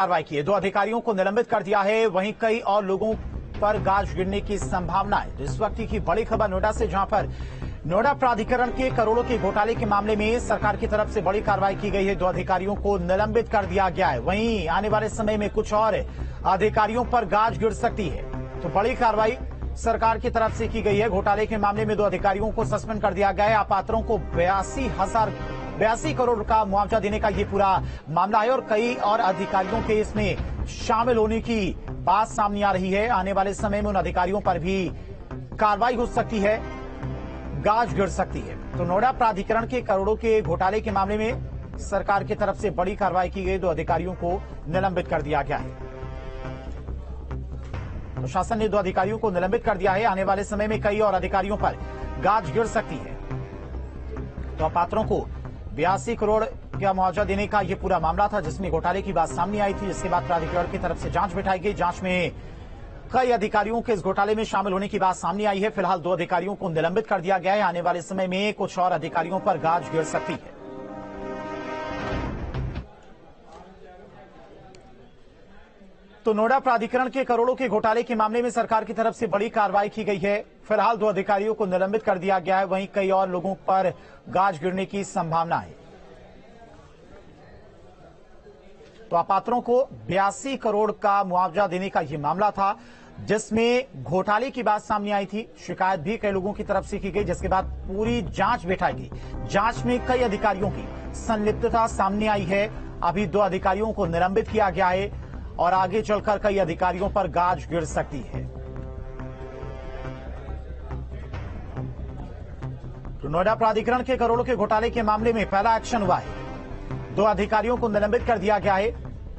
कार्रवाई की है। 2 अधिकारियों को निलंबित कर दिया है। वहीं कई और लोगों पर गाज गिरने की संभावना है। इस वक्त की बड़ी खबर नोएडा से, जहां पर नोएडा प्राधिकरण के करोड़ों के घोटाले के मामले में सरकार की तरफ से बड़ी कार्रवाई की गई है। 2 अधिकारियों को निलंबित कर दिया गया है। वहीं आने वाले समय में कुछ और अधिकारियों पर गाज गिर सकती है। तो बड़ी कार्रवाई सरकार की तरफ से की गई है। घोटाले के मामले में 2 अधिकारियों को सस्पेंड कर दिया गया है। अपात्रों को 82 करोड़ का मुआवजा देने का ये पूरा मामला है और कई और अधिकारियों के इसमें शामिल होने की बात सामने आ रही है। आने वाले समय में उन अधिकारियों पर भी कार्रवाई हो सकती है, गाज गिर सकती है। तो नोएडा प्राधिकरण के करोड़ों के घोटाले के मामले में सरकार की तरफ से बड़ी कार्रवाई की गई। 2 अधिकारियों को निलंबित कर दिया गया है। प्रशासन ने 2 अधिकारियों को निलंबित कर दिया है। आने वाले समय में कई और अधिकारियों पर गाज गिर सकती है। तो अपात्रों को 82 करोड़ का मुआवजा देने का यह पूरा मामला था, जिसमें घोटाले की बात सामने आई थी। जिसके बाद प्राधिकरण की तरफ से जांच बिठाई गई। जांच में कई अधिकारियों के इस घोटाले में शामिल होने की बात सामने आई है। फिलहाल 2 अधिकारियों को निलंबित कर दिया गया है। आने वाले समय में कुछ और अधिकारियों पर गाज गिर सकती है। तो नोएडा प्राधिकरण के करोड़ों के घोटाले के मामले में सरकार की तरफ से बड़ी कार्रवाई की गई है। फिलहाल 2 अधिकारियों को निलंबित कर दिया गया है। वहीं कई और लोगों पर गाज गिरने की संभावना है। तो अपात्रों को 82 करोड़ का मुआवजा देने का यह मामला था, जिसमें घोटाले की बात सामने आई थी। शिकायत भी कई लोगों की तरफ से की गई, जिसके बाद पूरी जांच बिठाई गई। जांच में कई अधिकारियों की संलिप्तता सामने आई है। अभी 2 अधिकारियों को निलंबित किया गया है और आगे चलकर कई अधिकारियों पर गाज गिर सकती है। तो नोएडा प्राधिकरण के करोड़ों के घोटाले के मामले में पहला एक्शन हुआ है। 2 अधिकारियों को निलंबित कर दिया गया है।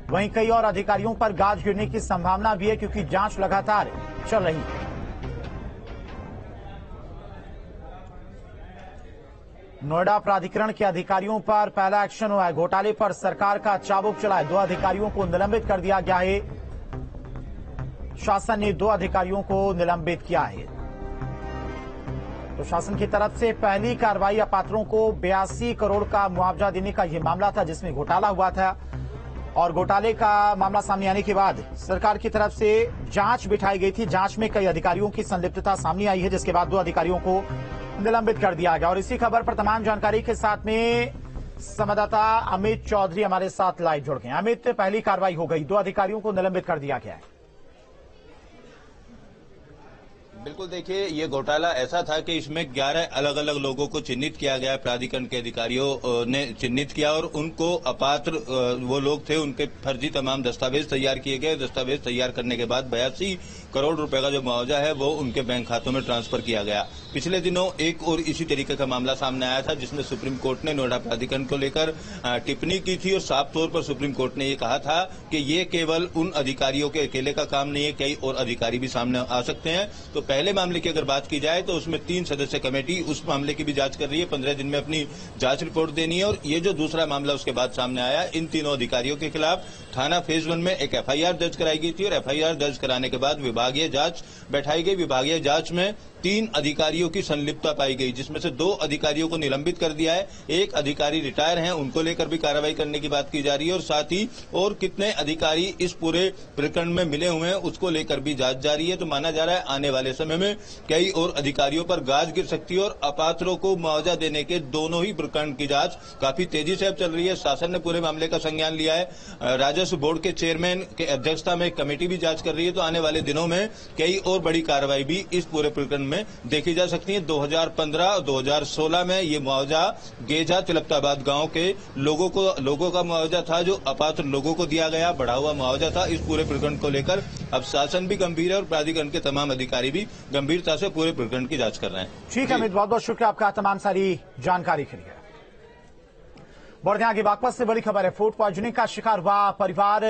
वहीं कई और अधिकारियों पर गाज गिरने की संभावना भी है, क्योंकि जांच लगातार चल रही है। नोएडा प्राधिकरण के अधिकारियों पर पहला एक्शन हुआ है। घोटाले पर सरकार का चाबुक चला है। 2 अधिकारियों को निलंबित कर दिया गया है। शासन ने 2 अधिकारियों को निलंबित किया है। तो शासन की तरफ से पहली कार्रवाई अपात्रों को 82 करोड़ का मुआवजा देने का यह मामला था, जिसमें घोटाला हुआ था। और घोटाले का मामला सामने आने के बाद सरकार की तरफ से जांच बिठाई गई थी। जांच में कई अधिकारियों की संलिप्तता सामने आई है, जिसके बाद 2 अधिकारियों को निलंबित कर दिया गया। और इसी खबर पर तमाम जानकारी के साथ में संवाददाता अमित चौधरी हमारे साथ लाइव जुड़ गए। अमित, पहली कार्रवाई हो गई, 2 अधिकारियों को निलंबित कर दिया गया है। बिल्कुल, देखिए, ये घोटाला ऐसा था कि इसमें 11 अलग अलग लोगों को चिन्हित किया गया। प्राधिकरण के अधिकारियों ने चिन्हित किया और उनको अपात्र वो लोग थे, उनके फर्जी तमाम दस्तावेज तैयार किए गए। दस्तावेज तैयार करने के बाद 82 करोड़ रुपए का जो मुआवजा है वो उनके बैंक खातों में ट्रांसफर किया गया। पिछले दिनों एक और इसी तरीके का मामला सामने आया था, जिसमें सुप्रीम कोर्ट ने नोएडा प्राधिकरण को लेकर टिप्पणी की थी और साफ तौर पर सुप्रीम कोर्ट ने ये कहा था कि ये केवल उन अधिकारियों के अकेले का काम नहीं है, कई और अधिकारी भी सामने आ सकते हैं। तो पहले मामले की अगर बात की जाए तो उसमें 3 सदस्य कमेटी उस मामले की भी जांच कर रही है। 15 दिन में अपनी जांच रिपोर्ट देनी है। और ये जो दूसरा मामला उसके बाद सामने आया, इन तीनों अधिकारियों के खिलाफ थाना फेज 1 में एक एफआईआर दर्ज कराई गई थी और एफआईआर दर्ज कराने के बाद विभागीय जांच बैठाई गई। विभागीय जांच में 3 अधिकारियों की संलिप्तता पाई गई, जिसमें से 2 अधिकारियों को निलंबित कर दिया है। एक अधिकारी रिटायर हैं, उनको लेकर भी कार्रवाई करने की बात की जा रही है। और साथ ही और कितने अधिकारी इस पूरे प्रकरण में मिले हुए हैं उसको लेकर भी जांच जारी है। तो माना जा रहा है आने वाले समय में कई और अधिकारियों पर गाज गिर सकती है और अपात्रों को मुआवजा देने के दोनों ही प्रकरण की जांच काफी तेजी से अब चल रही है। शासन ने पूरे मामले का संज्ञान लिया है। राजस्व बोर्ड के चेयरमैन के अध्यक्षता में एक कमेटी भी जांच कर रही है। तो आने वाले दिनों में कई और बड़ी कार्रवाई भी इस पूरे प्रकरण में देखी जा सकती है। 2015 और 2016 में ये मुआवजा गेजा तिलप्ताबाद गांव के लोगों का मुआवजा था, जो अपात्र लोगों को दिया गया बढ़ा हुआ मुआवजा था। इस पूरे प्रकरण को लेकर अब शासन भी गंभीर है और प्राधिकरण के तमाम अधिकारी भी गंभीरता से पूरे प्रकरण की जांच कर रहे हैं। ठीक है अमित, बहुत बहुत शुक्रिया आपका तमाम सारी जानकारी के लिए। बढ़ते आगे बागपत से बड़ी खबर है। फूड पॉइजनिंग का शिकार हुआ परिवार